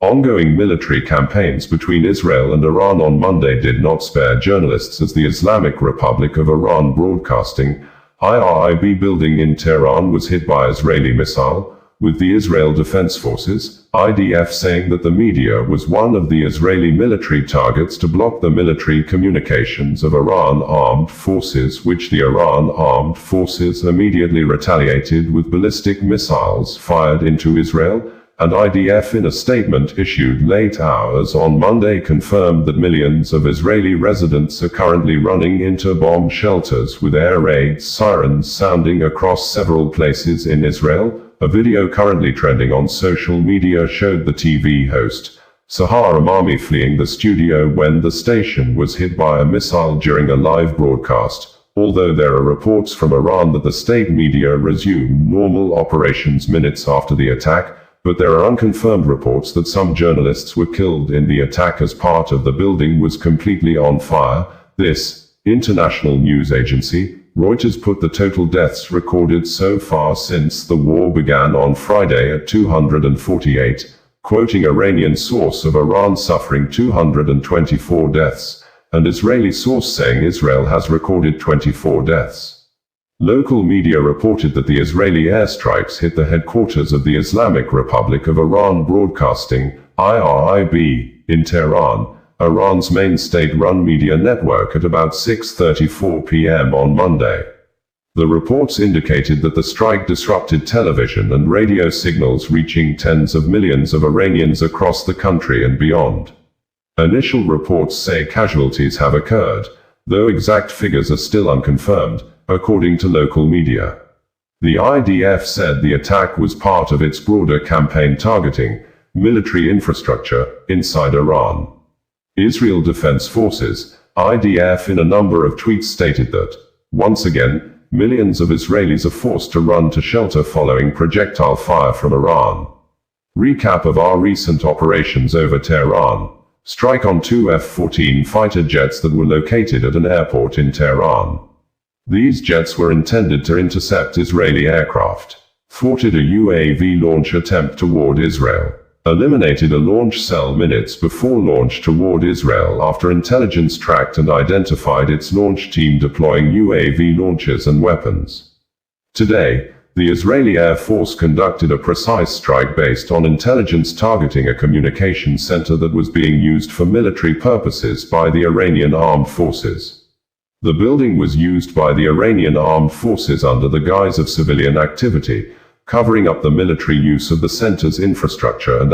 Ongoing military campaigns between Israel and Iran on Monday did not spare journalists as the Islamic Republic of Iran Broadcasting IRIB building in Tehran was hit by Israeli missile, with the Israel Defense Forces IDF saying that the media was one of the Israeli military targets to block the military communications of Iran armed forces, which the Iran armed forces immediately retaliated with ballistic missiles fired into Israel, and IDF in a statement issued late hours on Monday confirmed that millions of Israeli residents are currently running into bomb shelters with air raid sirens sounding across several places in Israel. A video currently trending on social media showed the TV host, Sahar Amami, fleeing the studio when the station was hit by a missile during a live broadcast. Although there are reports from Iran that the state media resumed normal operations minutes after the attack, but there are unconfirmed reports that some journalists were killed in the attack as part of the building was completely on fire. This international news agency, Reuters, put the total deaths recorded so far since the war began on Friday at 248, quoting Iranian source of Iran suffering 224 deaths, and Israeli source saying Israel has recorded 24 deaths. Local media reported that the Israeli airstrikes hit the headquarters of the Islamic Republic of Iran Broadcasting IRIB in Tehran, Iran's main state-run media network, at about 6:34 p.m. on Monday. The reports indicated that the strike disrupted television and radio signals reaching tens of millions of Iranians across the country and beyond. Initial reports say casualties have occurred, though exact figures are still unconfirmed, according to local media. The IDF said the attack was part of its broader campaign targeting military infrastructure inside Iran. Israel Defense Forces IDF in a number of tweets stated that, once again, millions of Israelis are forced to run to shelter following projectile fire from Iran. Recap of our recent operations over Tehran. Strike on two F-14 fighter jets that were located at an airport in Tehran. These jets were intended to intercept Israeli aircraft. Thwarted a UAV launch attempt toward Israel. Eliminated a launch cell minutes before launch toward Israel after intelligence tracked and identified its launch team deploying UAV launchers and weapons. Today, the Israeli Air Force conducted a precise strike based on intelligence targeting a communication center that was being used for military purposes by the Iranian armed forces. The building was used by the Iranian armed forces under the guise of civilian activity, covering up the military use of the center's infrastructure and